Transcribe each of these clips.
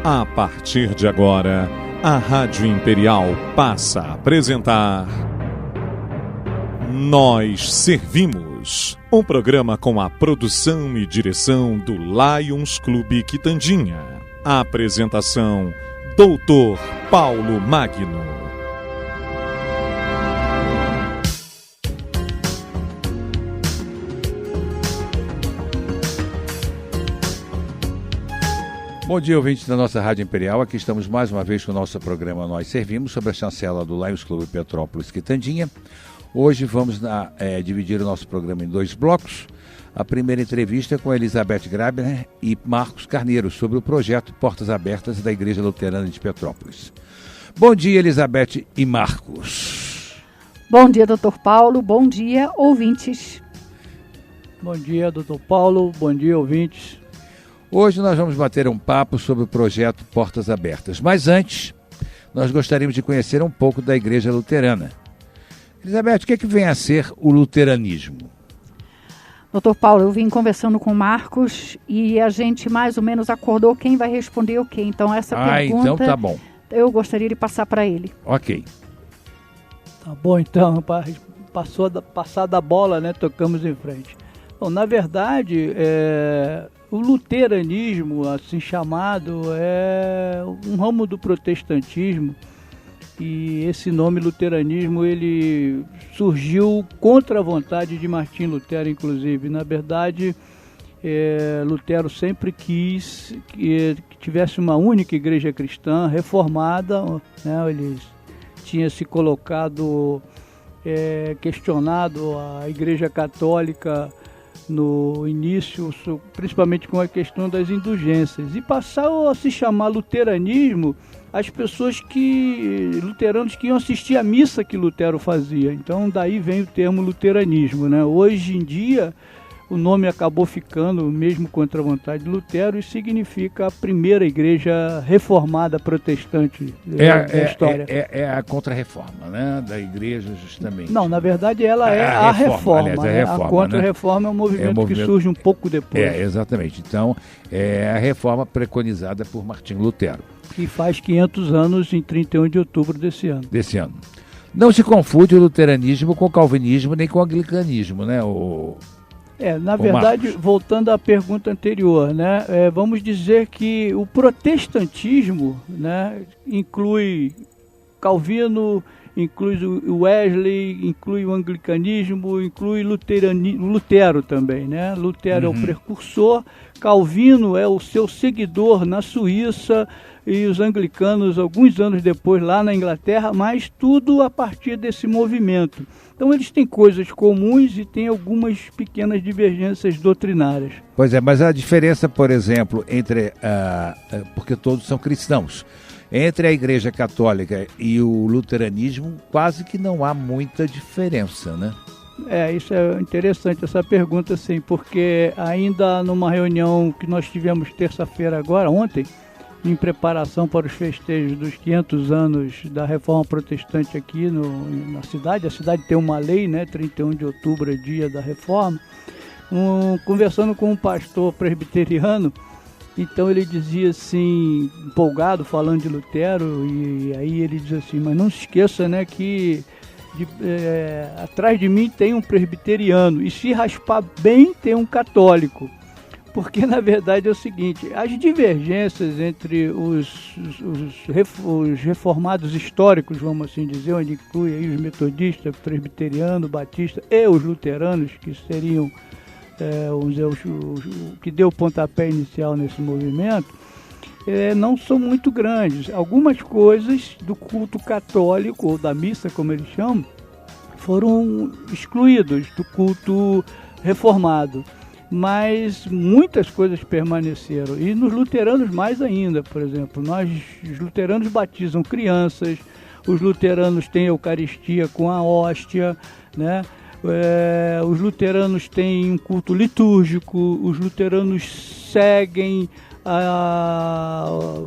A partir de agora, a Rádio Imperial passa a apresentar Nós Servimos, um programa com a produção e direção do Lions Clube Quitandinha. A apresentação, Dr. Paulo Magno. Bom dia, ouvintes da nossa Rádio Imperial. Aqui estamos mais uma vez com o nosso programa Nós Servimos, sob a chancela do Lions Clube Petrópolis Quitandinha. Hoje vamos dividir o nosso programa em dois blocos. A primeira entrevista é com Elizabeth Grabner e Marcos Carneiro sobre o projeto Portas Abertas da Igreja Luterana de Petrópolis. Bom dia, Elizabeth e Marcos. Bom dia, Dr. Paulo. Bom dia, ouvintes. Bom dia, Dr. Paulo. Bom dia, ouvintes. Hoje nós vamos bater um papo sobre o projeto Portas Abertas. Mas antes, nós gostaríamos de conhecer um pouco da Igreja Luterana. Elizabeth, o que é que vem a ser o luteranismo? Dr. Paulo, eu vim conversando com o Marcos e a gente mais ou menos acordou quem vai responder o quê. Então essa pergunta, então tá bom. Eu gostaria de passar para ele. Ok. Tá bom, então, passar da bola, né, tocamos em frente. Bom, na verdade, o luteranismo, assim chamado, é um ramo do protestantismo, e esse nome luteranismo ele surgiu contra a vontade de Martim Lutero, inclusive. Na verdade, Lutero sempre quis que tivesse uma única igreja cristã reformada, né? Ele tinha se colocado, questionado a Igreja Católica no início, principalmente com a questão das indulgências, e passou a se chamar luteranismo as pessoas luteranos que iam assistir à missa que Lutero fazia. Então daí vem o termo luteranismo, né? Hoje em dia o nome acabou ficando, mesmo contra a vontade de Lutero, e significa a primeira igreja reformada protestante da história. É a contra-reforma, né, da igreja, justamente. Não, na verdade ela é a reforma. Aliás, né? reforma, a contra-reforma, né? É um movimento que surge um pouco depois. Exatamente. Então, é a reforma preconizada por Martim Lutero. Que faz 500 anos em 31 de outubro desse ano. Não se confunde o luteranismo com o calvinismo nem com o anglicanismo, né? Na verdade, Marcos, voltando à pergunta anterior, né, vamos dizer que o protestantismo, né, inclui Calvino, inclui o Wesley, inclui o anglicanismo, inclui Lutero também, né? Lutero é o precursor, Calvino é o seu seguidor na Suíça e os anglicanos alguns anos depois lá na Inglaterra, mas tudo a partir desse movimento. Então eles têm coisas comuns e têm algumas pequenas divergências doutrinárias. Pois é, mas a diferença, por exemplo, entre porque todos são cristãos, entre a Igreja Católica e o luteranismo, quase que não há muita diferença, né? Isso é interessante, essa pergunta, sim, porque ainda numa reunião que nós tivemos terça-feira agora, ontem, em preparação para os festejos dos 500 anos da Reforma Protestante aqui na cidade. A cidade tem uma lei, né? 31 de outubro é dia da Reforma. Conversando com um pastor presbiteriano, então ele dizia assim, empolgado, falando de Lutero, e aí ele diz assim, mas não se esqueça, né, que atrás de mim tem um presbiteriano, e se raspar bem tem um católico. Porque, na verdade, é o seguinte, as divergências entre os reformados históricos, vamos assim dizer, onde inclui aí os metodistas, presbiteriano, batista e os luteranos, que seriam o que deu o pontapé inicial nesse movimento, não são muito grandes. Algumas coisas do culto católico, ou da missa, como eles chamam, foram excluídas do culto reformado. Mas muitas coisas permaneceram, e nos luteranos mais ainda. Por exemplo, os luteranos batizam crianças, os luteranos têm a Eucaristia com a hóstia, né? Os luteranos têm um culto litúrgico, os luteranos seguem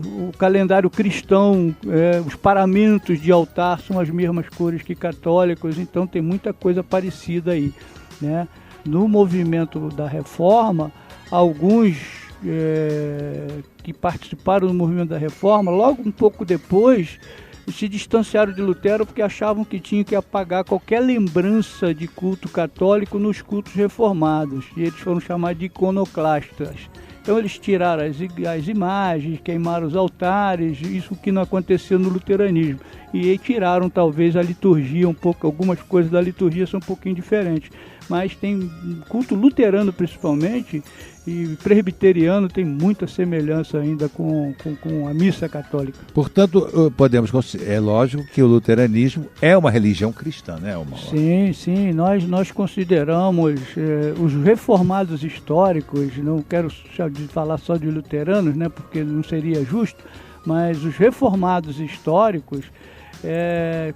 o calendário cristão, os paramentos de altar são as mesmas cores que católicos, então tem muita coisa parecida aí, né? No movimento da Reforma, alguns que participaram do movimento da Reforma, logo um pouco depois, se distanciaram de Lutero porque achavam que tinham que apagar qualquer lembrança de culto católico nos cultos reformados. E eles foram chamados de iconoclastas. Então eles tiraram as imagens, queimaram os altares, isso que não aconteceu no luteranismo. E tiraram talvez a liturgia um pouco, algumas coisas da liturgia são um pouquinho diferentes. Mas tem culto luterano principalmente, e presbiteriano tem muita semelhança ainda com a missa católica. Portanto, é lógico que o luteranismo é uma religião cristã, né, Omar? Sim, nós consideramos os reformados históricos, não quero falar só de luteranos, né, porque não seria justo, mas os reformados históricos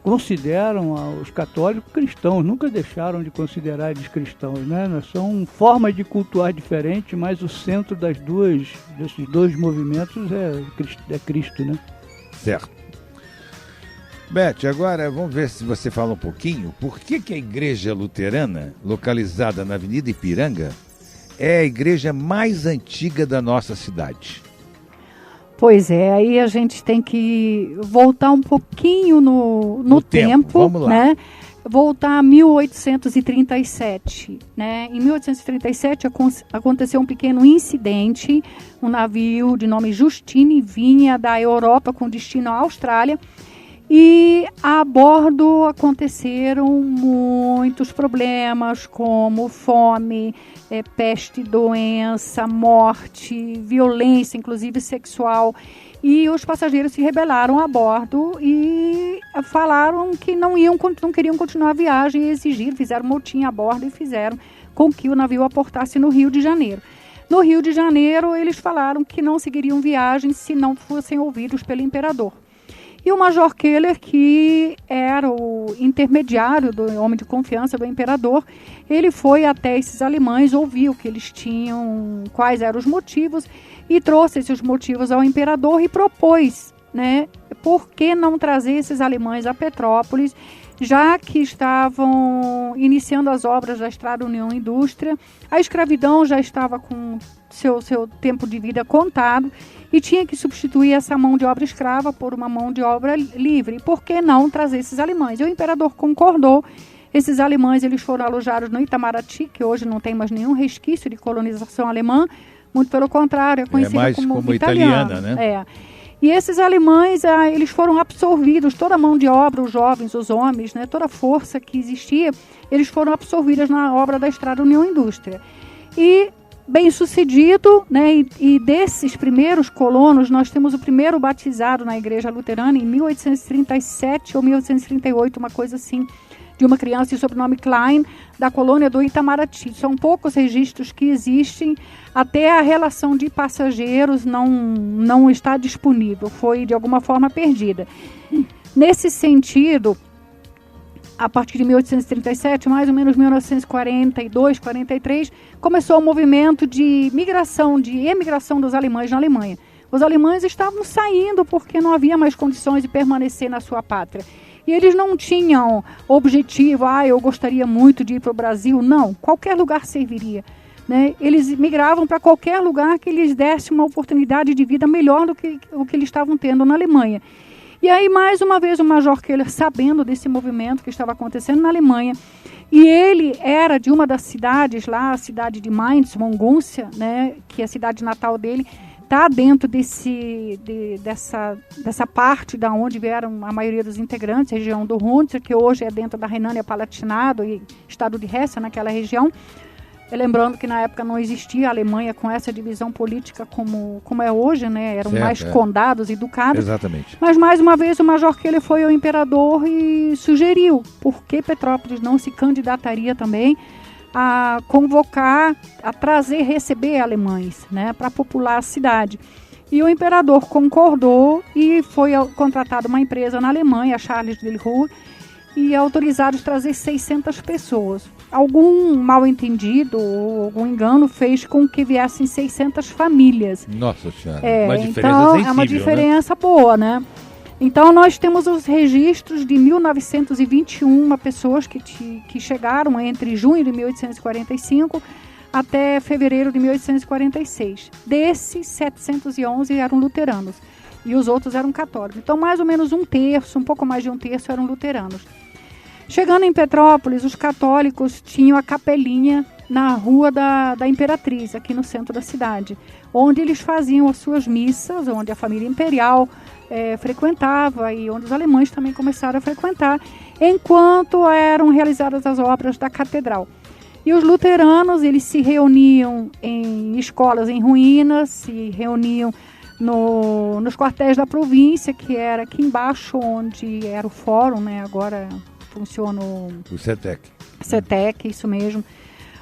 consideram os católicos cristãos, nunca deixaram de considerar eles cristãos, né? São formas de cultuar diferentes, mas o centro desses dois movimentos é Cristo, né? Certo. Beth, agora vamos ver se você fala um pouquinho por que a igreja luterana, localizada na Avenida Ipiranga, é a igreja mais antiga da nossa cidade. Pois é, aí a gente tem que voltar um pouquinho no tempo. Vamos lá. Né? Voltar a 1837. Né? Em 1837 aconteceu um pequeno incidente. Um navio de nome Justine vinha da Europa com destino à Austrália. E a bordo aconteceram muitos problemas, como fome, peste, doença, morte, violência, inclusive sexual. E os passageiros se rebelaram a bordo e falaram que não queriam continuar a viagem e fizeram motim a bordo e fizeram com que o navio aportasse no Rio de Janeiro. No Rio de Janeiro, eles falaram que não seguiriam viagem se não fossem ouvidos pelo imperador. E o Major Keller, que era o intermediário do homem de confiança do imperador, ele foi até esses alemães, ouviu o que eles tinham, quais eram os motivos, e trouxe esses motivos ao imperador e propôs, né, por que não trazer esses alemães a Petrópolis, já que estavam iniciando as obras da Estrada União-Indústria, a escravidão já estava com seu tempo de vida contado e tinha que substituir essa mão de obra escrava por uma mão de obra livre. Por que não trazer esses alemães? E o imperador concordou. Esses alemães eles foram alojados no Itamaraty, que hoje não tem mais nenhum resquício de colonização alemã, muito pelo contrário, é conhecido como italiana, né? E esses alemães, eles foram absorvidos, toda a mão de obra, os jovens, os homens, né, toda a força que existia, eles foram absorvidos na obra da Estrada União-Indústria. E bem sucedido, né, e desses primeiros colonos, nós temos o primeiro batizado na igreja luterana em 1837 ou 1838, uma coisa assim, de uma criança de sobrenome Klein, da colônia do Itamaraty. São poucos registros que existem, até a relação de passageiros não está disponível, foi de alguma forma perdida. Nesse sentido, a partir de 1837, mais ou menos 1942, 43, começou o movimento de migração, de emigração dos alemães na Alemanha. Os alemães estavam saindo porque não havia mais condições de permanecer na sua pátria. E eles não tinham objetivo, eu gostaria muito de ir para o Brasil. Não, qualquer lugar serviria. Né? Eles migravam para qualquer lugar que lhes desse uma oportunidade de vida melhor do que o que eles estavam tendo na Alemanha. E aí, mais uma vez, o Major Keller, sabendo desse movimento que estava acontecendo na Alemanha, e ele era de uma das cidades lá, a cidade de Mainz, Montgúncia, né, que é a cidade natal dele, está dentro dessa parte da onde vieram a maioria dos integrantes, a região do Hunsrück, que hoje é dentro da Renânia-Palatinado e estado de Hesse, naquela região. Lembrando que na época não existia a Alemanha com essa divisão política como é hoje, né? Eram mais condados e ducados. Exatamente. Mas mais uma vez o Major Keller foi ao imperador e sugeriu por que Petrópolis não se candidataria também a convocar, a receber alemães, né? Para popular a cidade. E o imperador concordou e foi contratada uma empresa na Alemanha, a Charles de Ruhr, e autorizados a trazer 600 pessoas. Algum mal-entendido ou algum engano fez com que viessem 600 famílias. Nossa Senhora, uma diferença então, sensível, é uma diferença, né? Boa, né? Então, nós temos os registros de 1921 pessoas que chegaram entre junho de 1845 até fevereiro de 1846. Desses, 711 eram luteranos e os outros eram católicos. Então, mais ou menos um pouco mais de um terço eram luteranos. Chegando em Petrópolis, os católicos tinham a capelinha na Rua da Imperatriz, aqui no centro da cidade, onde eles faziam as suas missas, onde a família imperial frequentava e onde os alemães também começaram a frequentar, enquanto eram realizadas as obras da catedral. E os luteranos, eles se reuniam em escolas em ruínas, se reuniam nos quartéis da província, que era aqui embaixo, onde era o fórum, né? Agora funciona o CETEC. CETEC, isso mesmo.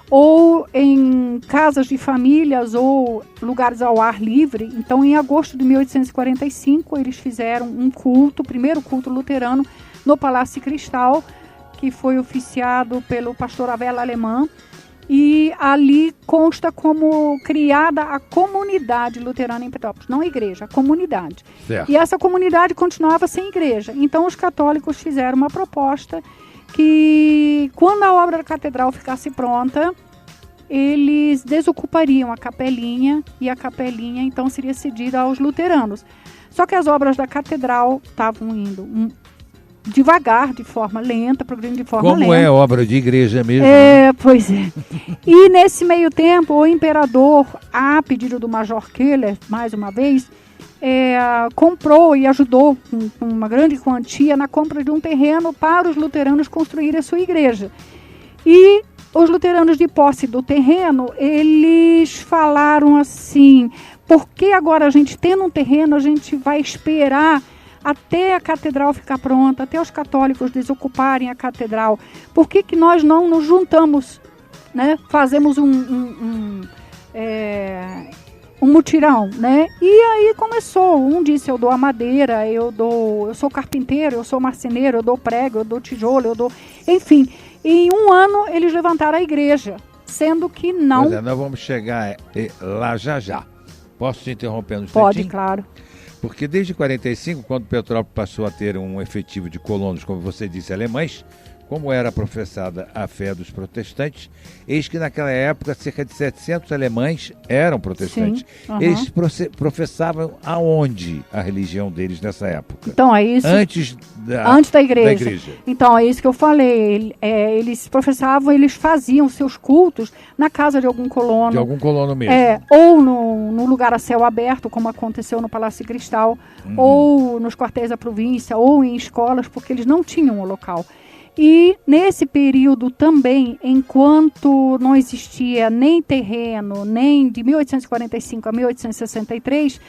Ou em casas de famílias ou lugares ao ar livre. Então, em agosto de 1845, eles fizeram um culto, o primeiro culto luterano, no Palácio Cristal, que foi oficiado pelo pastor Avela Alemã. E ali consta como criada a comunidade luterana em Petrópolis, não a igreja, a comunidade. Certo. E essa comunidade continuava sem igreja. Então os católicos fizeram uma proposta que, quando a obra da catedral ficasse pronta, eles desocupariam a capelinha e a capelinha então seria cedida aos luteranos. Só que as obras da catedral estavam indo devagar, de forma lenta, progredindo de forma lenta. Como é obra de igreja mesmo. Pois é. E nesse meio tempo, o imperador, a pedido do Major Keller, mais uma vez, comprou e ajudou com uma grande quantia na compra de um terreno para os luteranos construírem a sua igreja. E os luteranos, de posse do terreno, eles falaram assim: por que agora a gente tendo um terreno, a gente vai esperar até a catedral ficar pronta, até os católicos desocuparem a catedral? Por que nós não nos juntamos, né? Fazemos um mutirão, né? E aí começou. Um disse: eu dou a madeira, eu sou carpinteiro, eu sou marceneiro, eu dou prego, eu dou tijolo, eu dou... Enfim, em um ano eles levantaram a igreja, sendo que não... Pois nós vamos chegar lá já. Posso te interromper no Pode, instantinho? claro. Porque desde 45, quando Petrópolis passou a ter um efetivo de colonos, como você disse, alemães, como era professada a fé dos protestantes, eis que naquela época cerca de 700 alemães eram protestantes. Sim, Eles professavam aonde a religião deles nessa época? Então, é isso. Antes da igreja. Então, é isso que eu falei. Eles professavam, eles faziam seus cultos na casa de algum colono. De algum colono mesmo. Ou no lugar a céu aberto, como aconteceu no Palácio Cristal, ou nos quartéis da província, ou em escolas, porque eles não tinham um local. E nesse período também, enquanto não existia nem terreno, nem de 1845 a 1863,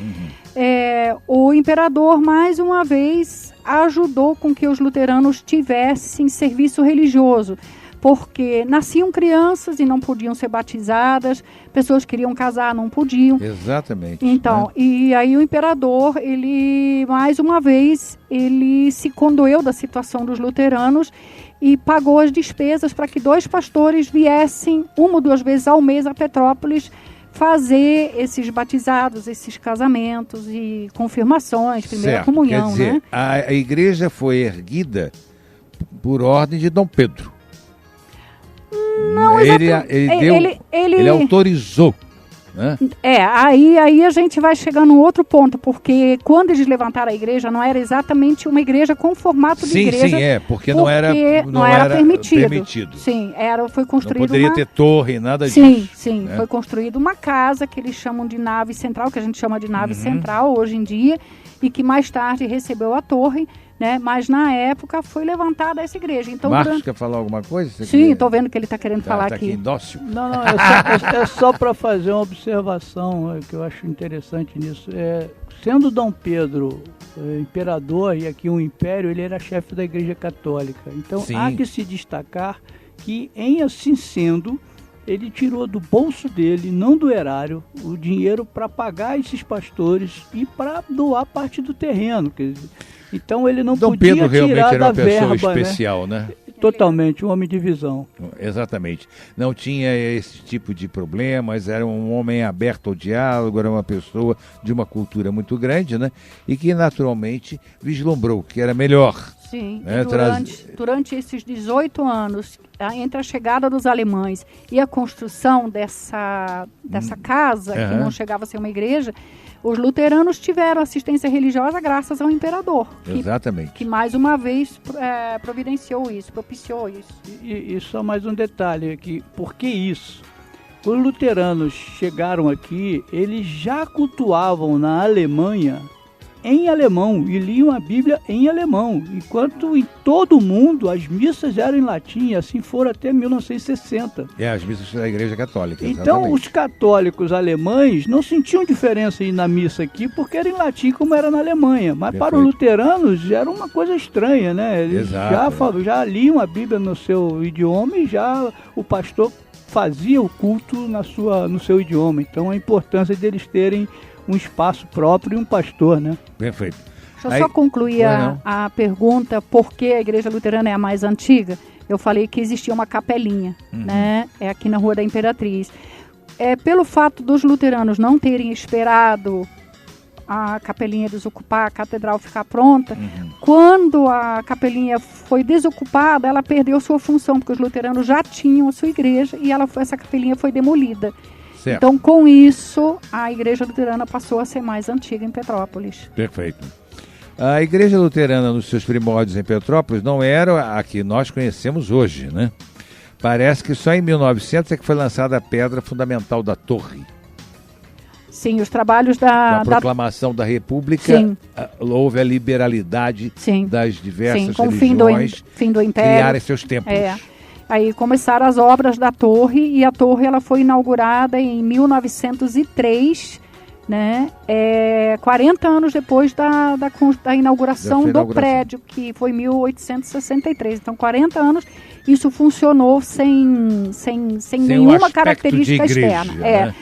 o imperador, mais uma vez, ajudou com que os luteranos tivessem serviço religioso, porque nasciam crianças e não podiam ser batizadas, pessoas queriam casar, não podiam. Exatamente. Então, e aí o imperador, ele, mais uma vez, ele se condoeu da situação dos luteranos e pagou as despesas para que 2 pastores viessem 1 ou 2 vezes ao mês a Petrópolis fazer esses batizados, esses casamentos e confirmações, primeira comunhão. Quer dizer, né? A igreja foi erguida por ordem de Dom Pedro. Não, ele autorizou. Né? Aí a gente vai chegar num outro ponto, porque quando eles levantaram a igreja, não era exatamente uma igreja com formato de igreja. Sim, porque não era permitido. Sim, foi construído. Não poderia ter torre, nada disso. Sim, foi construída uma casa que eles chamam de nave central, que a gente chama de nave central hoje em dia, e que mais tarde recebeu a torre. Né? Mas na época foi levantada essa igreja. Então, Marcos quer falar alguma coisa? Sim, estou vendo que ele está querendo falar aqui. Indócil. Não, é só para fazer uma observação que eu acho interessante nisso. Sendo Dom Pedro imperador e aqui um império, ele era chefe da Igreja Católica. Então há que se destacar que, em assim sendo, ele tirou do bolso dele, não do erário, o dinheiro para pagar esses pastores e para doar parte do terreno. Quer dizer, então ele não podia tirar da verba. Dom Pedro realmente era uma pessoa especial, né? Totalmente, um homem de visão. Exatamente. Não tinha esse tipo de problemas, era um homem aberto ao diálogo, era uma pessoa de uma cultura muito grande, né? E que naturalmente vislumbrou que era melhor Sim, né? Durante esses 18 anos, entre a chegada dos alemães e a construção dessa casa, que não chegava a ser uma igreja, os luteranos tiveram assistência religiosa graças ao imperador. Exatamente. Que mais uma vez providenciou isso, propiciou isso. E só mais um detalhe aqui, por que isso? Quando os luteranos chegaram aqui, eles já cultuavam na Alemanha em alemão e liam a Bíblia em alemão, enquanto em todo o mundo as missas eram em latim, e assim foram até 1960. As missas da Igreja Católica. Então exatamente. os católicos alemães não sentiam diferença na missa aqui, porque era em latim como era na Alemanha, mas para os luteranos era uma coisa estranha, né? Eles já liam a Bíblia no seu idioma e já o pastor fazia o culto no seu idioma. Então a importância deles terem um espaço próprio e um pastor, né? Perfeito. Deixa eu só concluir a pergunta, por que a igreja luterana é a mais antiga? Eu falei que existia uma capelinha, né? É aqui na Rua da Imperatriz. Pelo fato dos luteranos não terem esperado a capelinha desocupar, a catedral ficar pronta, quando a capelinha foi desocupada, ela perdeu sua função, porque os luteranos já tinham a sua igreja e essa capelinha foi demolida. Certo. Então, com isso, a igreja luterana passou a ser mais antiga em Petrópolis. Perfeito. A igreja luterana, nos seus primórdios em Petrópolis, não era a que nós conhecemos hoje, né? Parece que só em 1900 é que foi lançada a pedra fundamental da torre. Sim, os trabalhos da proclamação da República, houve a liberalidade das diversas com religiões fim do Império, criarem seus templos. Aí começaram as obras da torre, e a torre ela foi inaugurada em 1903, né? 40 anos depois da inauguração do prédio, que foi em 1863. Então, 40 anos, isso funcionou sem nenhuma característica externa. Né?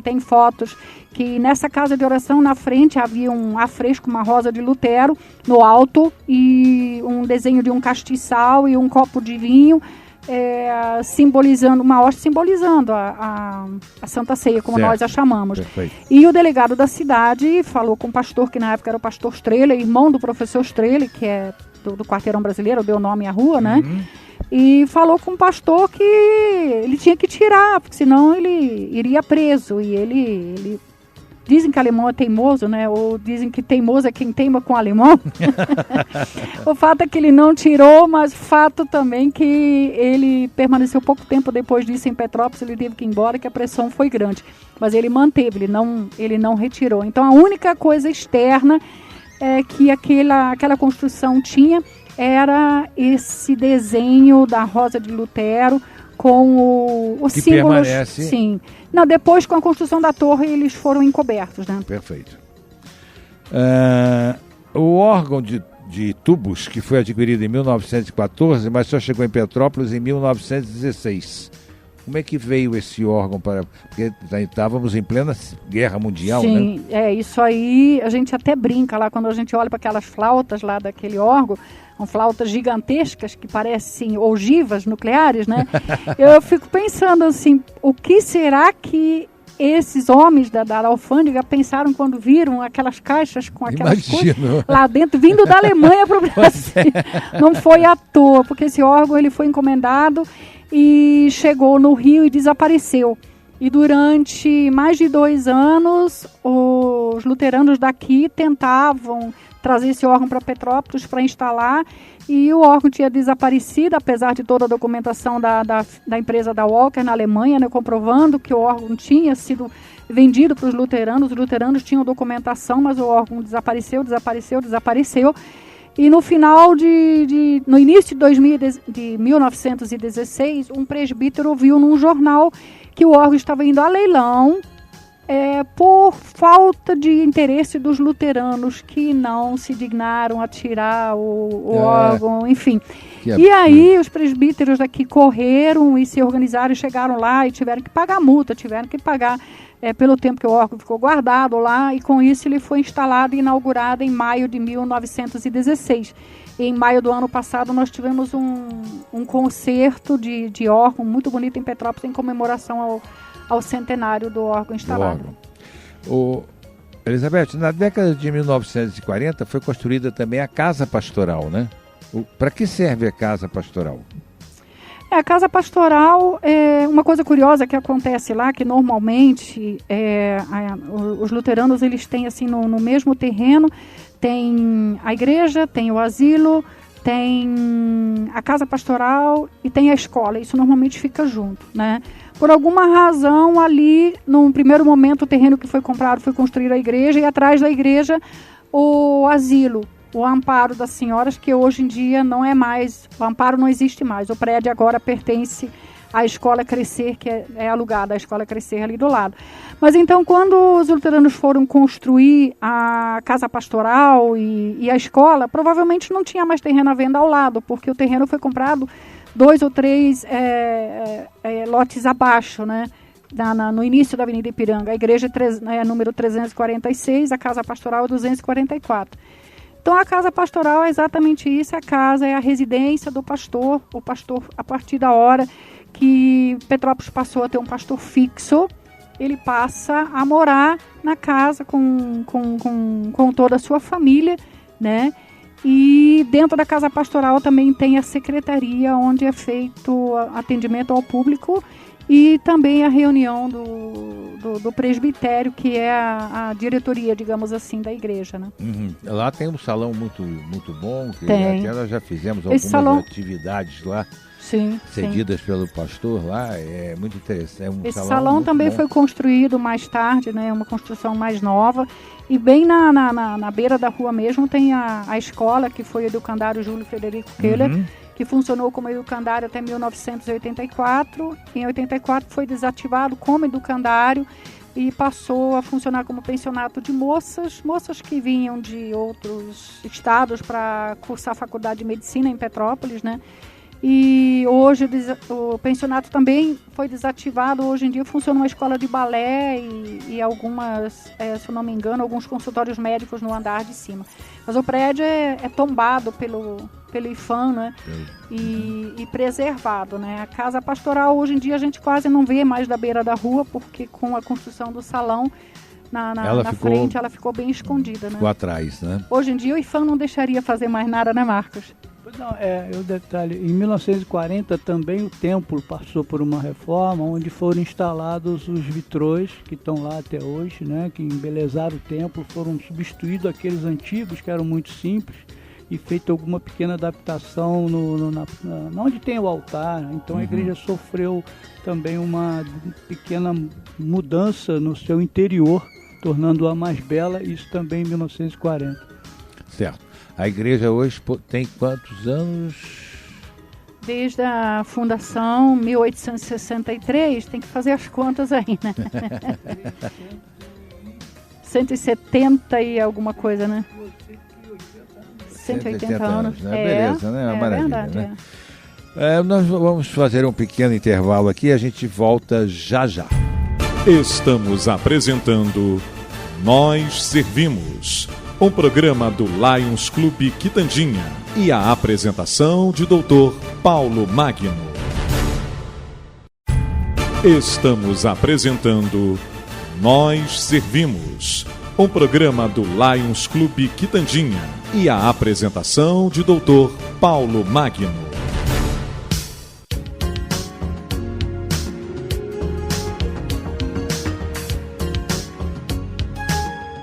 Tem fotos que nessa casa de oração, na frente, havia um afresco, uma rosa de Lutero, no alto, e um desenho de um castiçal e um copo de vinho, simbolizando, uma hóstia simbolizando a Santa Ceia, como nós a chamamos. Perfeito. E o delegado da cidade falou com o pastor, que na época era o pastor Strehler, irmão do professor Strehler, que é do Quarteirão Brasileiro, deu nome à rua, né? E falou com o pastor que ele tinha que tirar, porque senão ele iria preso. E ele dizem que alemão é teimoso, né? Ou dizem que teimoso é quem teima com alemão. O fato é que ele não tirou, mas fato também que ele permaneceu pouco tempo depois disso em Petrópolis, ele teve que ir embora, que a pressão foi grande. Mas ele manteve, ele não retirou. Então a única coisa externa que aquela construção tinha era esse desenho da Rosa de Lutero com o símbolo. Permanece. Sim. Não, depois, com a construção da torre, eles foram encobertos, né? Perfeito. O órgão de tubos, que foi adquirido em 1914, mas só chegou em Petrópolis em 1916. Como é que veio esse órgão para... Porque estávamos em plena guerra mundial, Sim, né? Sim, isso aí a gente até brinca lá, quando a gente olha para aquelas flautas lá daquele órgão, são flautas gigantescas que parecem ogivas nucleares, né? Eu fico pensando assim, o que será que esses homens da alfândega pensaram quando viram aquelas caixas com aquelas coisas lá dentro, vindo da Alemanha para o Brasil? Não foi à toa, porque esse órgão ele foi encomendado e chegou no Rio e desapareceu. E durante mais de 2 anos, os luteranos daqui tentavam trazer esse órgão para Petrópolis para instalar, e o órgão tinha desaparecido, apesar de toda a documentação da empresa da Walker na Alemanha, né, comprovando que o órgão tinha sido vendido para os luteranos tinham documentação, mas o órgão desapareceu. E no final no início de 1916, um presbítero viu num jornal que o órgão estava indo a leilão por falta de interesse dos luteranos, que não se dignaram a tirar o órgão, enfim. E aí os presbíteros daqui correram e se organizaram e chegaram lá e tiveram que pagar multa, tiveram que pagar pelo tempo que o órgão ficou guardado lá, e com isso ele foi instalado e inaugurado em maio de 1916. E em maio do ano passado nós tivemos um concerto de órgão muito bonito em Petrópolis, em comemoração ao centenário do órgão instalado. Elizabeth, na década de 1940 foi construída também a Casa Pastoral, né? Para que serve a Casa Pastoral? A Casa Pastoral é uma coisa curiosa que acontece lá, que normalmente os luteranos eles têm assim no mesmo terreno, tem a igreja, tem o asilo, tem a Casa Pastoral e tem a escola. Isso normalmente fica junto, né? Por alguma razão ali, num primeiro momento, o terreno que foi comprado foi construir a igreja e atrás da igreja o asilo. O Amparo das Senhoras, que hoje em dia não é mais, o Amparo não existe mais. O prédio agora pertence à Escola Crescer, que é alugada, a Escola Crescer ali do lado. Mas então, quando os luteranos foram construir a Casa Pastoral e a escola, provavelmente não tinha mais terreno à venda ao lado, porque o terreno foi comprado 2 ou 3 lotes abaixo, né? No início da Avenida Ipiranga. A igreja é número 346, a Casa Pastoral é 244. Então, a Casa Pastoral é exatamente isso, a casa é a residência do pastor. O pastor, a partir da hora que Petrópolis passou a ter um pastor fixo, ele passa a morar na casa com toda a sua família, né? E dentro da Casa Pastoral também tem a secretaria, onde é feito atendimento ao público, e também a reunião do presbitério, que é a diretoria, digamos assim, da igreja, né? Uhum. Lá tem um salão muito bom, que tem. Até nós já fizemos algumas atividades lá, sim, cedidas pelo pastor lá, é muito interessante. Esse salão também foi construído mais tarde, né? Uma construção mais nova, e bem na beira da rua mesmo tem a escola, que foi o educandário Júlio Frederico Keller, que funcionou como educandário até 1984. Em 84 foi desativado como educandário e passou a funcionar como pensionato de moças que vinham de outros estados para cursar a faculdade de medicina em Petrópolis, né? E hoje o pensionato também foi desativado. Hoje em dia funciona uma escola de balé e algumas, se eu não me engano, alguns consultórios médicos no andar de cima. Mas o prédio é tombado pelo IPHAN, né? E preservado, né? A Casa Pastoral hoje em dia a gente quase não vê mais da beira da rua, porque com a construção do salão na frente ela ficou bem escondida, né? Ficou atrás, né? Hoje em dia o IPHAN não deixaria fazer mais nada, né, Marcos? Não, o detalhe, em 1940 também o templo passou por uma reforma, onde foram instalados os vitrôs que estão lá até hoje, né, que embelezaram o templo, foram substituídos aqueles antigos que eram muito simples e feita alguma pequena adaptação onde tem o altar. Então a igreja sofreu também uma pequena mudança no seu interior, tornando-a mais bela, isso também em 1940. Certo. A igreja hoje tem quantos anos? Desde a fundação, 1863, tem que fazer as contas aí, né? 170 e alguma coisa, né? 180 anos. Né? Beleza, né? Uma maravilha, verdade, né? Nós vamos fazer um pequeno intervalo aqui e a gente volta já já. Estamos apresentando Nós Servimos, um programa do Lions Clube Quitandinha, e a apresentação de Dr. Paulo Magno. Estamos apresentando Nós Servimos, um programa do Lions Clube Quitandinha, e a apresentação de Dr. Paulo Magno.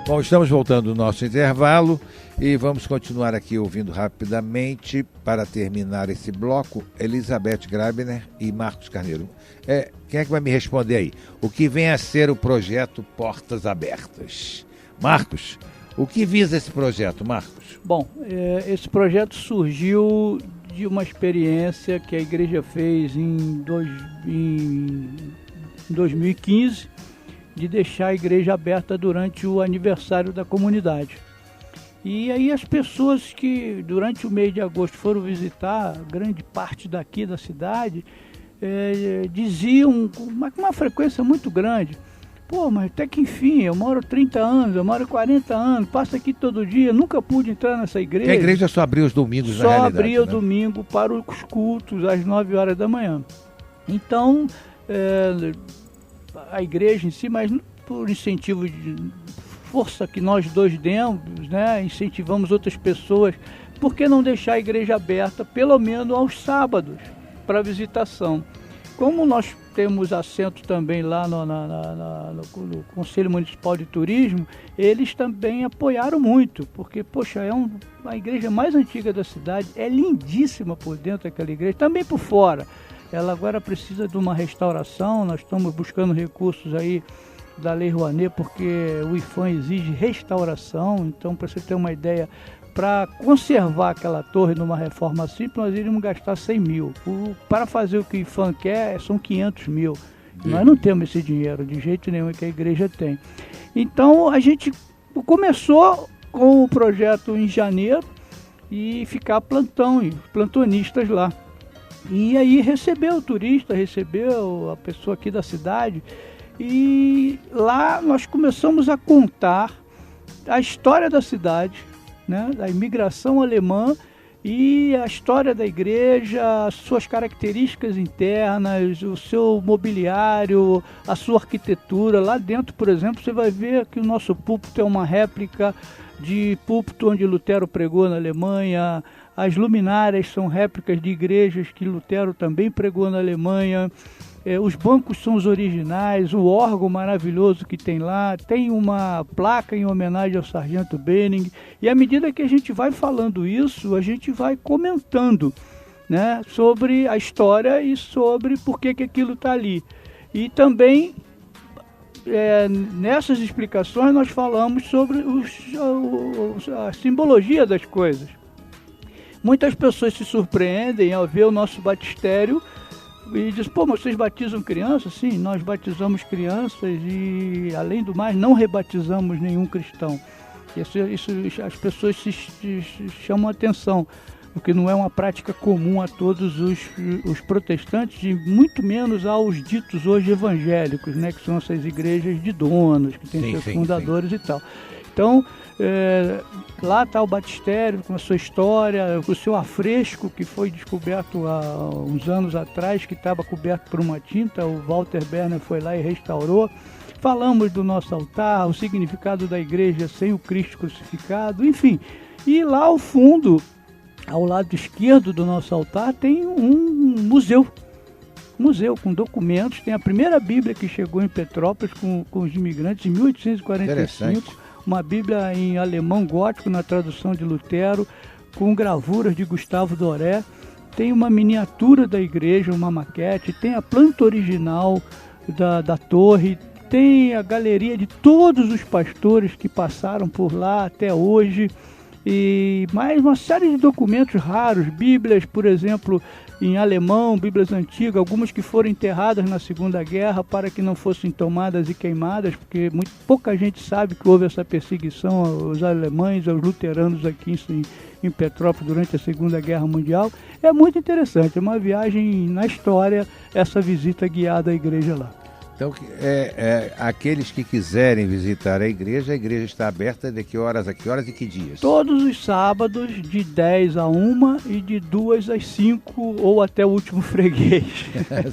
Bom, estamos voltando ao nosso intervalo e vamos continuar aqui ouvindo rapidamente, para terminar esse bloco, Elizabeth Grabner e Marcos Carneiro. Quem é que vai me responder aí? O que vem a ser o projeto Portas Abertas? Marcos, o que visa esse projeto, Marcos? Bom, esse projeto surgiu de uma experiência que a igreja fez em 2015, de deixar a igreja aberta durante o aniversário da comunidade. E aí as pessoas que durante o mês de agosto foram visitar grande parte daqui da cidade, diziam com uma frequência muito grande: pô, mas até que enfim, eu moro 30 anos, eu moro 40 anos, passo aqui todo dia, nunca pude entrar nessa igreja. Que a igreja só abria os domingos, na realidade. Só abria o né? domingo para os cultos, às 9 horas da manhã. Então, a igreja em si, mas por incentivo força que nós dois demos, né, incentivamos outras pessoas, por que não deixar a igreja aberta, pelo menos aos sábados, para visitação? Como nós temos assento também lá no Conselho Municipal de Turismo, eles também apoiaram muito, porque, poxa, é a igreja mais antiga da cidade, é lindíssima por dentro aquela igreja, também por fora. Ela agora precisa de uma restauração, nós estamos buscando recursos aí da Lei Rouanet, porque o IPHAN exige restauração. Então, para você ter uma ideia, para conservar aquela torre numa reforma simples, nós iríamos gastar 100 mil. Para fazer o que o IPHAN quer, são 500 mil. Nós não temos esse dinheiro, de jeito nenhum, que a igreja tem. Então, a gente começou com o projeto em janeiro e ficar plantonistas lá. E aí recebeu o turista, recebeu a pessoa aqui da cidade, e lá nós começamos a contar a história da cidade, né, da imigração alemã e a história da igreja, as suas características internas, o seu mobiliário, a sua arquitetura. Lá dentro, por exemplo, você vai ver que o nosso púlpito é uma réplica de púlpito onde Lutero pregou na Alemanha. As luminárias são réplicas de igrejas que Lutero também pregou na Alemanha. Os bancos são os originais, o órgão maravilhoso que tem lá, tem uma placa em homenagem ao Sargento Benning. E à medida que a gente vai falando isso, a gente vai comentando, né, sobre a história e sobre por que aquilo está ali. E também, nessas explicações, nós falamos sobre a simbologia das coisas. Muitas pessoas se surpreendem ao ver o nosso batistério e dizem: pô, mas vocês batizam crianças? Sim, nós batizamos crianças e, além do mais, não rebatizamos nenhum cristão. Isso as pessoas se chamam a atenção, porque não é uma prática comum a todos os protestantes e muito menos aos ditos hoje evangélicos, né, que são essas igrejas de donos, que têm seus fundadores e tal. Então, lá está o batistério com a sua história, com o seu afresco que foi descoberto há uns anos atrás, que estava coberto por uma tinta. O Walter Berner foi lá e restaurou. Falamos do nosso altar, o significado da igreja sem o Cristo crucificado, enfim. E lá ao fundo, ao lado esquerdo do nosso altar, tem um museu com documentos. Tem a primeira Bíblia que chegou em Petrópolis com os imigrantes em 1845. Uma Bíblia em alemão gótico, na tradução de Lutero, com gravuras de Gustavo Doré. Tem uma miniatura da igreja, uma maquete. Tem a planta original da torre. Tem a galeria de todos os pastores que passaram por lá até hoje. E mais uma série de documentos raros, Bíblias, por exemplo, em alemão, Bíblias antigas, algumas que foram enterradas na Segunda Guerra para que não fossem tomadas e queimadas, porque pouca gente sabe que houve essa perseguição aos alemães, aos luteranos aqui em Petrópolis durante a Segunda Guerra Mundial. É muito interessante, é uma viagem na história, essa visita guiada à igreja lá. Então, aqueles que quiserem visitar a igreja está aberta de que horas a que horas e que dias? Todos os sábados, de 10 a 1 e de 2 às 5 ou até o último freguês.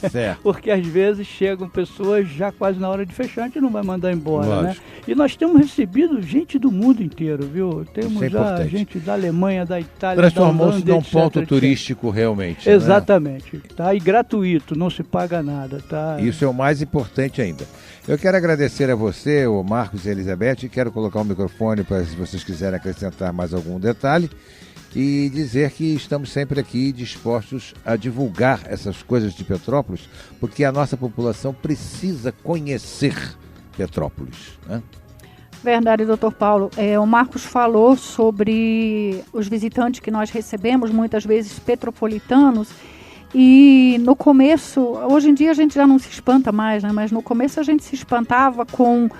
Certo. Porque às vezes chegam pessoas já quase na hora de fechar, a gente não vai mandar embora, né? E nós temos recebido gente do mundo inteiro, viu? Temos já gente da Alemanha, da Itália, transformou-se num ponto turístico realmente. Exatamente. Né? Tá? E gratuito, não se paga nada. Tá? Isso é o mais importante ainda. Eu quero agradecer a você, o Marcos e a Elizabeth, e quero colocar o microfone para, se vocês quiserem acrescentar mais algum detalhe, e dizer que estamos sempre aqui dispostos a divulgar essas coisas de Petrópolis, porque a nossa população precisa conhecer Petrópolis, né? Verdade, doutor Paulo. O Marcos falou sobre os visitantes que nós recebemos, muitas vezes petropolitanos. E no começo, hoje em dia a gente já não se espanta mais, né? Mas no começo a gente se espantava com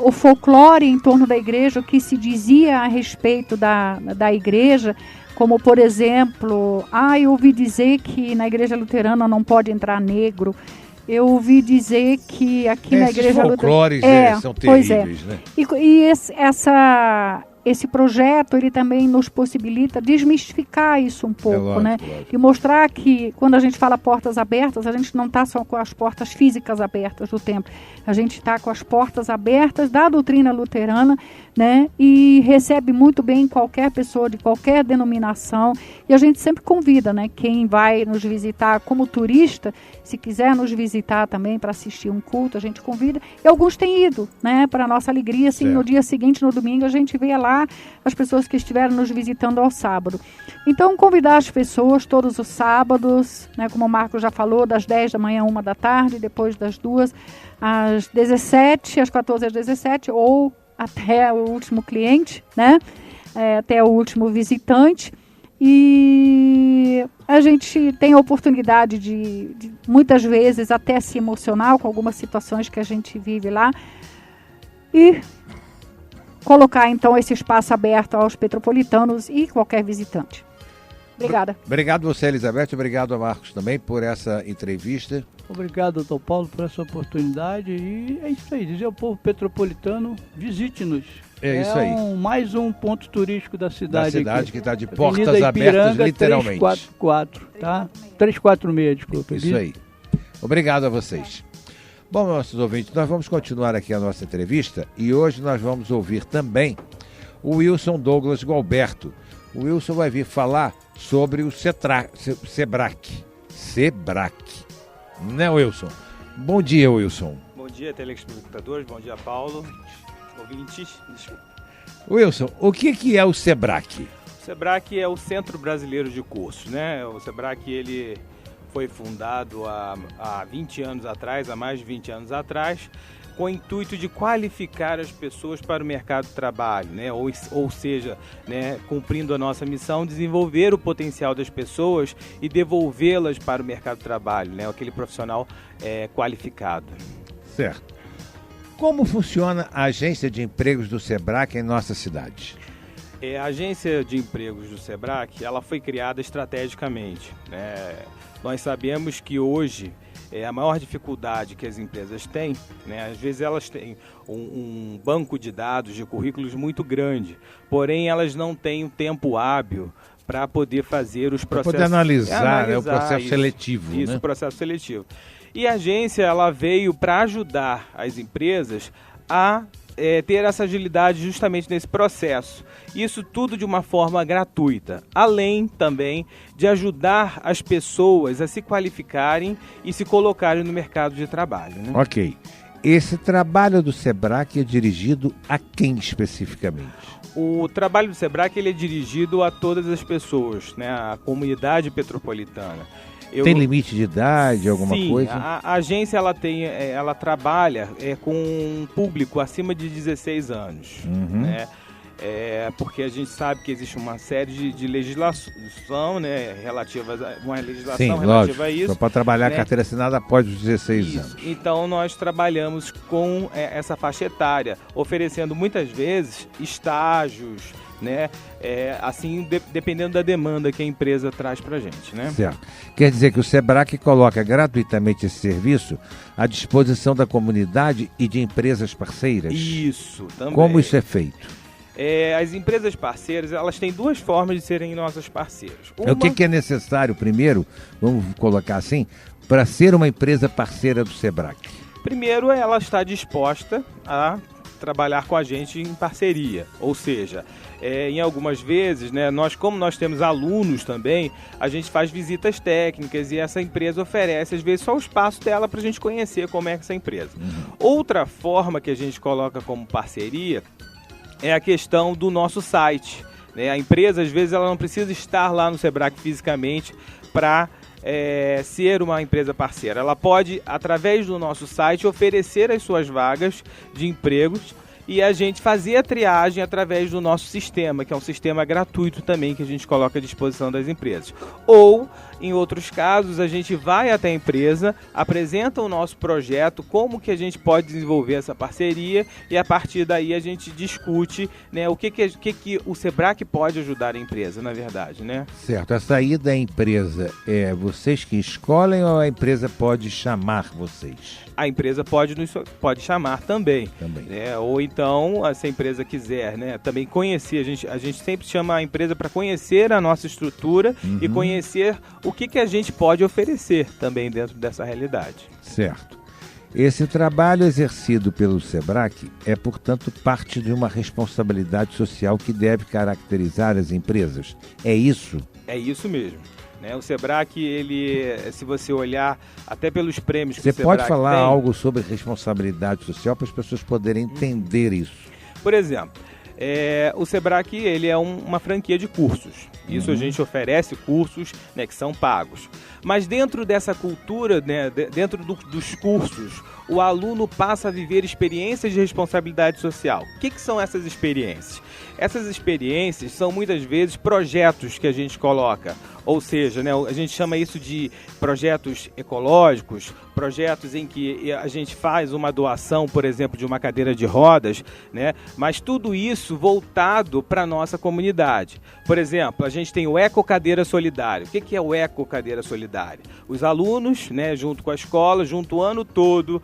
o folclore em torno da igreja, o que se dizia a respeito da igreja, como por exemplo, eu ouvi dizer que na igreja luterana não pode entrar negro. Eu ouvi dizer que aqui na igreja luterana... folclores são terríveis, né? E esse projeto, ele também nos possibilita desmistificar isso um pouco, lógico, né? lógico. E mostrar que, quando a gente fala portas abertas, a gente não está só com as portas físicas abertas do templo. A gente está com as portas abertas da doutrina luterana, né? E recebe muito bem qualquer pessoa de qualquer denominação. E a gente sempre convida, né? Quem vai nos visitar como turista, se quiser nos visitar também para assistir um culto, a gente convida. E alguns têm ido, né? Para nossa alegria, assim, no dia seguinte, no domingo, a gente vê lá as pessoas que estiveram nos visitando ao sábado. Então, convidar as pessoas todos os sábados, né? Como o Marco já falou, das 10 da manhã, 1 da tarde, depois das 2 às 17, às 14 às 17, ou até o último cliente, né? Até o último visitante. E a gente tem a oportunidade de muitas vezes até se emocionar com algumas situações que a gente vive lá e colocar então esse espaço aberto aos petropolitanos e qualquer visitante. Obrigada. Obrigado você, Elizabeth, obrigado a Marcos também por essa entrevista. Obrigado, doutor Paulo, por essa oportunidade. E é isso aí, dizer ao povo petropolitano, visite-nos. É isso aí. Mais um ponto turístico da cidade. Da cidade aqui. que está de Avenida portas abertas, Ipiranga, literalmente. 344, tá? 346, desculpa. Isso aí. Obrigado a vocês. Bom, nossos ouvintes, nós vamos continuar aqui a nossa entrevista e hoje nós vamos ouvir também o Wilson Douglas Gualberto. O Wilson vai vir falar sobre o SEBRAC. Né, Wilson? Bom dia, Wilson. Bom dia, telespectadores. Bom dia, Paulo. Ouvintes. Desculpa. Wilson, o que é o SEBRAC? O SEBRAC é o Centro Brasileiro de Cursos, né? O SEBRAC, ele foi fundado há 20 anos atrás, há mais de 20 anos atrás, com o intuito de qualificar as pessoas para o mercado de trabalho, né? Ou seja, né, cumprindo a nossa missão, desenvolver o potencial das pessoas e devolvê-las para o mercado de trabalho, né? Aquele profissional qualificado. Certo. Como funciona a agência de empregos do SEBRAC em nossa cidade? A agência de empregos do SEBRAC, ela foi criada estrategicamente, né? Nós sabemos que hoje a maior dificuldade que as empresas têm, né, às vezes elas têm um banco de dados, de currículos muito grande, porém elas não têm um tempo hábil para poder fazer os processos. Para poder analisar o processo seletivo. Isso, né? O processo seletivo. E a agência, ela veio para ajudar as empresas a ter essa agilidade justamente nesse processo. Isso tudo de uma forma gratuita, além também de ajudar as pessoas a se qualificarem e se colocarem no mercado de trabalho, né? Ok. Esse trabalho do SEBRAC é dirigido a quem especificamente? O trabalho do SEBRAC, ele é dirigido a todas as pessoas, né? A comunidade petropolitana. Tem limite de idade, alguma Sim, coisa? A agência ela trabalha com um público acima de 16 anos, né? Porque a gente sabe que existe uma série de legislação, né, uma legislação Sim, relativa lógico. a isso. Só para trabalhar a né? carteira assinada após os 16 anos. Então nós trabalhamos com essa faixa etária, oferecendo muitas vezes estágios, né? Assim, dependendo da demanda que a empresa traz para a gente, né? Certo. Quer dizer que o SEBRAC coloca gratuitamente esse serviço à disposição da comunidade e de empresas parceiras? Isso, também. Como isso é feito? As empresas parceiras, elas têm duas formas de serem nossas parceiras. O que é necessário primeiro, vamos colocar assim, para ser uma empresa parceira do SEBRAC? Primeiro, ela está disposta a trabalhar com a gente em parceria, ou seja, em algumas vezes, né, como nós temos alunos também, a gente faz visitas técnicas e essa empresa oferece, às vezes, só o espaço dela para a gente conhecer como é essa empresa. Outra forma que a gente coloca como parceria é a questão do nosso site, né? A empresa, às vezes, ela não precisa estar lá no SEBRAC fisicamente para ser uma empresa parceira. Ela pode, através do nosso site, oferecer as suas vagas de empregos e a gente fazer a triagem através do nosso sistema, que é um sistema gratuito também que a gente coloca à disposição das empresas. Ou Em outros casos, a gente vai até a empresa, apresenta o nosso projeto, como que a gente pode desenvolver essa parceria e a partir daí a gente discute, né, o que o Sebrae pode ajudar a empresa, na verdade, né? Certo. A saída da empresa é vocês que escolhem ou a empresa pode chamar vocês? A empresa pode chamar também. Né? Ou então, se a empresa quiser, né, também conhecer, a gente sempre chama a empresa para conhecer a nossa estrutura e conhecer o que a gente pode oferecer também dentro dessa realidade. Certo. Esse trabalho exercido pelo Sebrae é, portanto, parte de uma responsabilidade social que deve caracterizar as empresas. É isso? É isso mesmo. Né? O Sebrae, ele, se você olhar até pelos prêmios que você o Sebrae pode falar tem, algo sobre responsabilidade social para as pessoas poderem entender isso? Por exemplo, o Sebrae, ele é uma franquia de cursos. Isso a gente oferece cursos, né, que são pagos. Mas dentro dessa cultura, né, dentro dos cursos, o aluno passa a viver experiências de responsabilidade social. O que são essas experiências? Essas experiências são muitas vezes projetos que a gente coloca. Ou seja, né, a gente chama isso de projetos ecológicos, projetos em que a gente faz uma doação, por exemplo, de uma cadeira de rodas, né, mas tudo isso voltado para a nossa comunidade. Por exemplo, a gente tem o Eco Cadeira Solidária. O que é o Eco Cadeira Solidária? Os alunos, né, junto com a escola, junto o ano todo,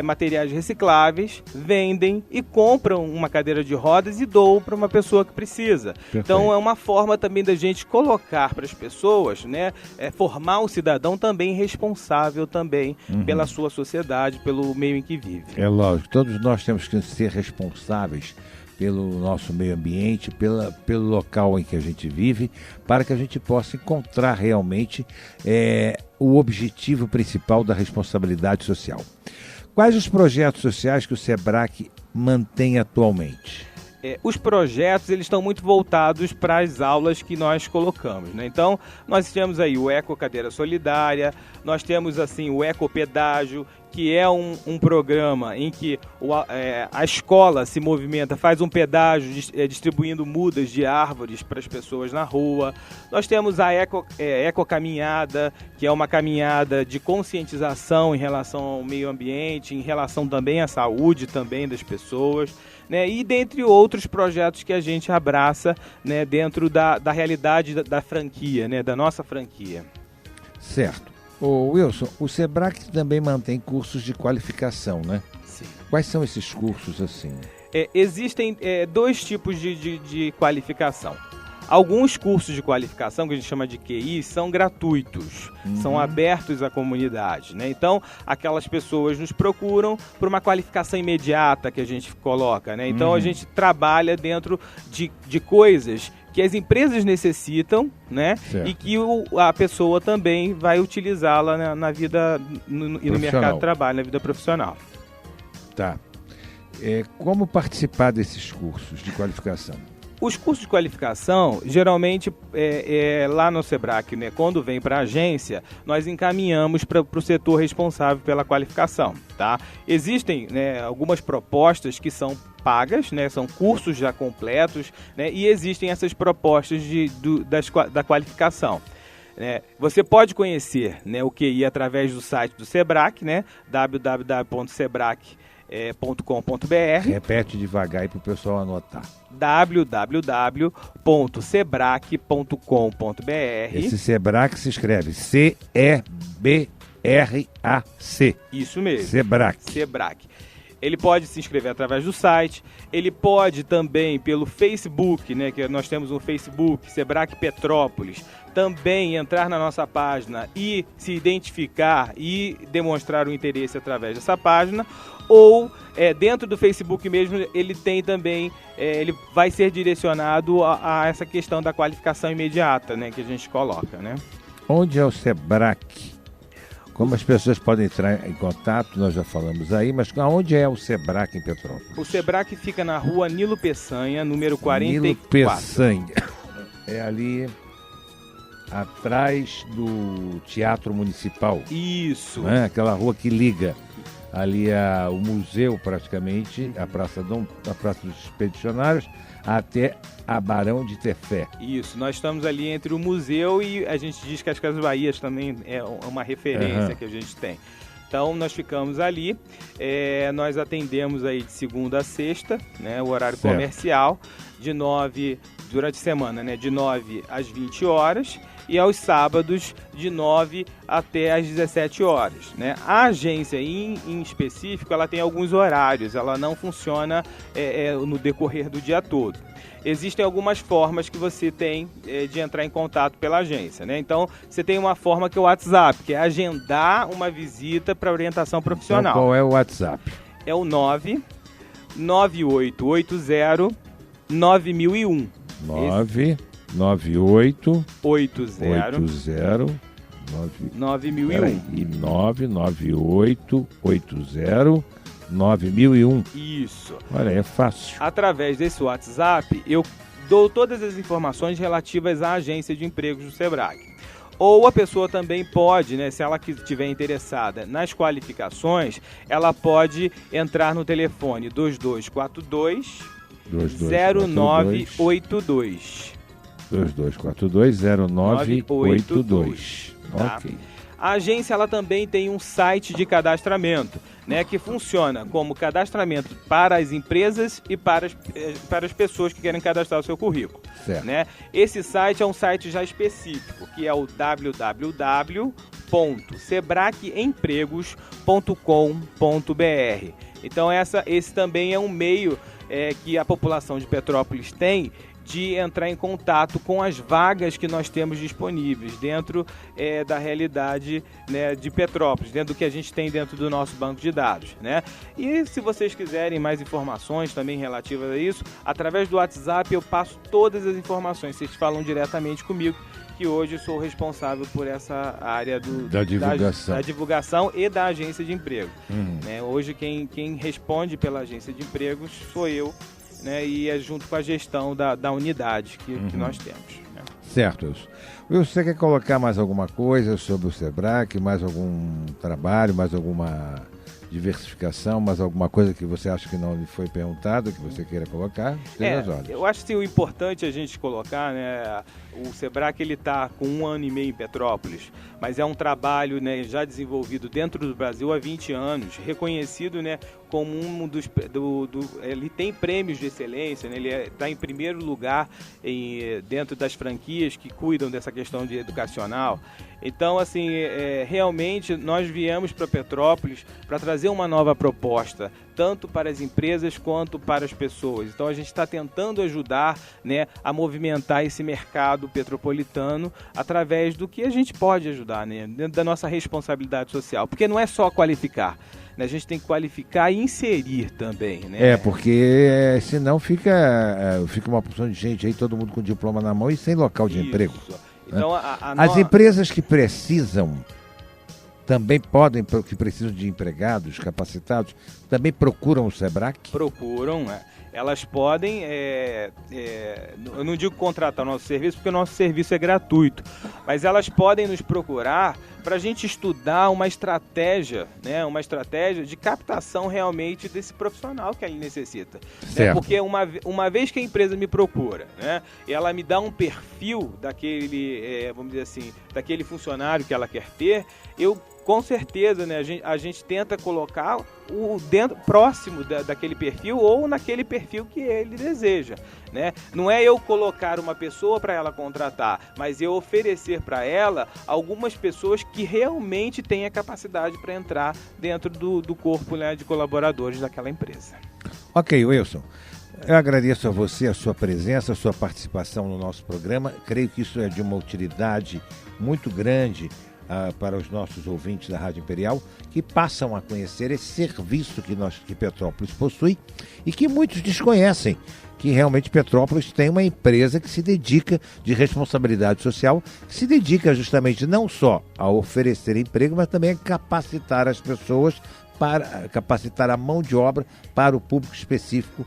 materiais recicláveis, vendem e compram uma cadeira de rodas e doam para uma pessoa que precisa. Perfeito. Então é uma forma também da gente colocar para as pessoas, né, formar o cidadão também responsável também pela sua sociedade, pelo meio em que vive. É lógico, todos nós temos que ser responsáveis pelo nosso meio ambiente, pelo local em que a gente vive, para que a gente possa encontrar realmente o objetivo principal da responsabilidade social. Quais os projetos sociais que o Sebrae mantém atualmente? Os projetos, eles estão muito voltados para as aulas que nós colocamos, né? Então, nós temos aí o Eco Cadeira Solidária, nós temos assim o Eco Pedágio, que é um programa em que a escola se movimenta, faz um pedágio distribuindo mudas de árvores para as pessoas na rua. Nós temos a Eco Caminhada, que é uma caminhada de conscientização em relação ao meio ambiente, em relação também à saúde também das pessoas, né? E dentre outros projetos que a gente abraça, né, dentro da realidade da franquia, né, da nossa franquia. Certo. Wilson, o Sebrae também mantém cursos de qualificação, né? Sim. Quais são esses cursos assim? Existem dois tipos de qualificação. Alguns cursos de qualificação, que a gente chama de QI, são gratuitos, são abertos à comunidade, né? Então, aquelas pessoas nos procuram por uma qualificação imediata que a gente coloca, né? Então, a gente trabalha dentro de coisas que as empresas necessitam, né? Certo. E que a pessoa também vai utilizá-la na vida e no mercado de trabalho, na vida profissional. Tá. Como participar desses cursos de qualificação? Os cursos de qualificação, geralmente, lá no Sebrae, né, quando vem para a agência, nós encaminhamos para o setor responsável pela qualificação, tá? Existem, né, algumas propostas que são pagas, né, são cursos já completos, né, e existem essas propostas da qualificação. Você pode conhecer, né, o QI através do site do Sebrae, né, www.sebrae.com.br. Repete devagar aí para o pessoal anotar. www.sebrae.com.br. Esse Sebrae se escreve C-E-B-R-A-C. Isso mesmo. Sebrae. Ele pode se inscrever através do site, ele pode também pelo Facebook, né, que nós temos um Facebook, Sebrae Petrópolis, também entrar na nossa página e se identificar e demonstrar o interesse através dessa página, ou dentro do Facebook mesmo ele tem também, ele vai ser direcionado a essa questão da qualificação imediata, né, que a gente coloca, né? Onde é o Sebrae? Como as pessoas podem entrar em contato, nós já falamos aí, mas aonde é o Sebrae em Petrópolis? O Sebrae fica na rua Nilo Peçanha, número 44. Nilo Peçanha. É ali atrás do Teatro Municipal. Isso. Né? Aquela rua que liga ali o museu praticamente, a Praça dos Expedicionários, até a Barão de Tefé. Isso, nós estamos ali entre o museu e a gente diz que as Casas Bahias também é uma referência que a gente tem. Então nós ficamos ali, nós atendemos aí de segunda a sexta, né, o horário comercial, durante a semana, né, de 9 às 20 horas, e aos sábados de 9 até às 17 horas. Né? A agência em específico, ela tem alguns horários, ela não funciona no decorrer do dia todo. Existem algumas formas que você tem de entrar em contato pela agência. Né? Então, você tem uma forma que é o WhatsApp, que é agendar uma visita para orientação profissional. Então, qual é o WhatsApp? É o 99880 9001. 98 80 9001. E 998 80 9001. Isso. Olha, é fácil. Através desse WhatsApp, eu dou todas as informações relativas à agência de empregos do Sebrae. Ou a pessoa também pode, né, se ela estiver interessada nas qualificações, ela pode entrar no telefone 2242 0982. 2242-0982. Tá? Ok. A agência ela também tem um site de cadastramento, né, que funciona como cadastramento para as empresas e para as pessoas que querem cadastrar o seu currículo. Certo. Né? Esse site é um site já específico, que é o www.sebraqueempregos.com.br. Então esse também é um meio que a população de Petrópolis tem de entrar em contato com as vagas que nós temos disponíveis dentro da realidade, né, de Petrópolis, dentro do que a gente tem dentro do nosso banco de dados. Né? E se vocês quiserem mais informações também relativas a isso, através do WhatsApp eu passo todas as informações, vocês falam diretamente comigo, que hoje sou responsável por essa área da divulgação e da agência de emprego. Né? Hoje quem responde pela agência de empregos sou eu, né, e é junto com a gestão da unidade que nós temos. Né? Certo, Wilson. Wilson, você quer colocar mais alguma coisa sobre o Sebrae, mais algum trabalho, mais alguma diversificação, mais alguma coisa que você acha que não lhe foi perguntado, que você queira colocar? Eu acho que o importante a gente colocar, né, o Sebrae ele está com 1 ano e meio em Petrópolis, mas é um trabalho, né, já desenvolvido dentro do Brasil há 20 anos, reconhecido, né, como ele tem prêmios de excelência, né, ele está em primeiro lugar dentro das franquias que cuidam dessa questão de educacional. Então, assim, realmente nós viemos para Petrópolis para trazer uma nova proposta, tanto para as empresas quanto para as pessoas. Então a gente está tentando ajudar, né, a movimentar esse mercado petropolitano através do que a gente pode ajudar, né, dentro da nossa responsabilidade social, porque não é só qualificar, né, a gente tem que qualificar e inserir também, né? Porque senão fica uma porção de gente aí, todo mundo com diploma na mão e sem local de emprego. Então, as empresas que precisam também que precisam de empregados capacitados, também procuram o Sebrae? Procuram, elas podem, eu não digo contratar o nosso serviço, porque o nosso serviço é gratuito, mas elas podem nos procurar para a gente estudar uma estratégia, né, de captação realmente desse profissional que ele necessita. Né, porque uma vez que a empresa me procura, né, ela me dá um perfil daquele, vamos dizer assim, daquele funcionário que ela quer ter, com certeza, né, a gente tenta colocar próximo daquele perfil ou naquele perfil que ele deseja. Né? Não é eu colocar uma pessoa para ela contratar, mas eu oferecer para ela algumas pessoas que realmente têm a capacidade para entrar dentro do corpo, né, de colaboradores daquela empresa. Ok, Wilson. Eu agradeço a você, a sua presença, a sua participação no nosso programa. Creio que isso é de uma utilidade muito grande para os nossos ouvintes da Rádio Imperial, que passam a conhecer esse serviço que Petrópolis possui e que muitos desconhecem, que realmente Petrópolis tem uma empresa que se dedica, de responsabilidade social, que se dedica justamente não só a oferecer emprego, mas também a capacitar as pessoas, para capacitar a mão de obra para o público específico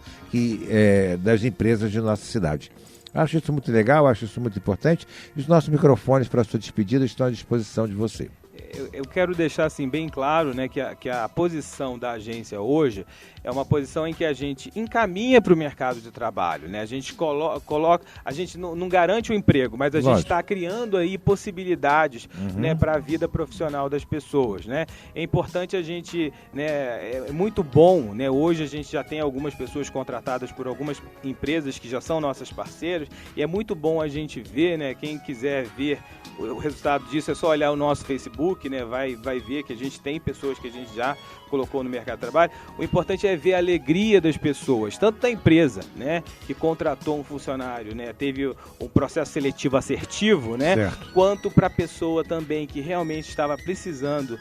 das empresas de nossa cidade. Acho isso muito legal, acho isso muito importante. E os nossos microfones para a sua despedida estão à disposição de você. eu quero deixar assim bem claro, né, que a posição da agência hoje é uma posição em que a gente encaminha para o mercado de trabalho, né? A gente coloca, a gente não garante o emprego, mas a gente está criando aí possibilidades, né, para a vida profissional das pessoas, né? É importante a gente, né, é muito bom, né? Hoje a gente já tem algumas pessoas contratadas por algumas empresas que já são nossas parceiras e é muito bom a gente ver, né? Quem quiser ver o resultado disso é só olhar o nosso Facebook, né? Vai ver que a gente tem pessoas que a gente já colocou no mercado de trabalho. O importante é ver a alegria das pessoas, tanto da empresa, né, que contratou um funcionário, né, teve um processo seletivo assertivo, né, certo, quanto para a pessoa também que realmente estava precisando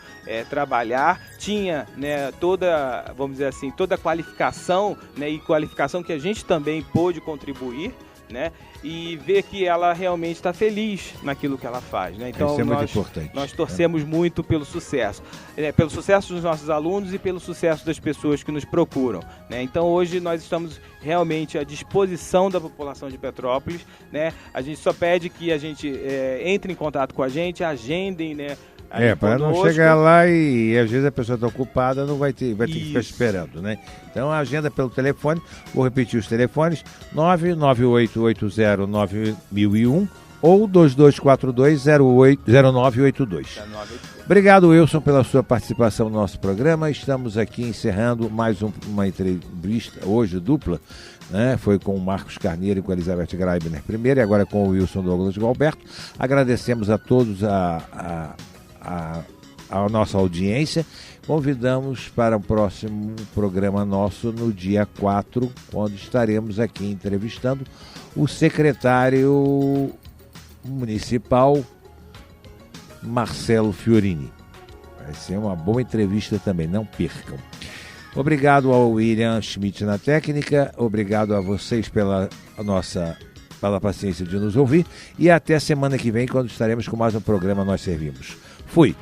trabalhar, tinha, né, toda, vamos dizer assim, toda a qualificação, né, e qualificação que a gente também pôde contribuir, né, e ver que ela realmente está feliz naquilo que ela faz, né? Então, isso é muito importante. Nós torcemos muito pelo sucesso dos nossos alunos e pelo sucesso das pessoas que nos procuram, né? Então, hoje nós estamos realmente à disposição da população de Petrópolis, né? A gente só pede que a gente entre em contato com a gente, agendem, né? Para não chegar lá e às vezes a pessoa está ocupada, não vai ter que ficar esperando, né? Então a agenda pelo telefone, vou repetir os telefones, 998809001 ou 2242-0982. Obrigado, Wilson, pela sua participação no nosso programa. Estamos aqui encerrando mais uma entrevista, hoje dupla, né? Foi com o Marcos Carneiro e com a Elizabeth Greibner primeiro e agora com o Wilson Douglas Galberto. Agradecemos a todos a nossa audiência. Convidamos para o próximo programa nosso no dia 4, quando estaremos aqui entrevistando o secretário municipal Marcelo Fiorini. Vai ser uma boa entrevista também, não percam. Obrigado ao William Schmidt na técnica, obrigado a vocês pela paciência de nos ouvir e até a semana que vem, quando estaremos com mais um programa Nós Servimos. Fui!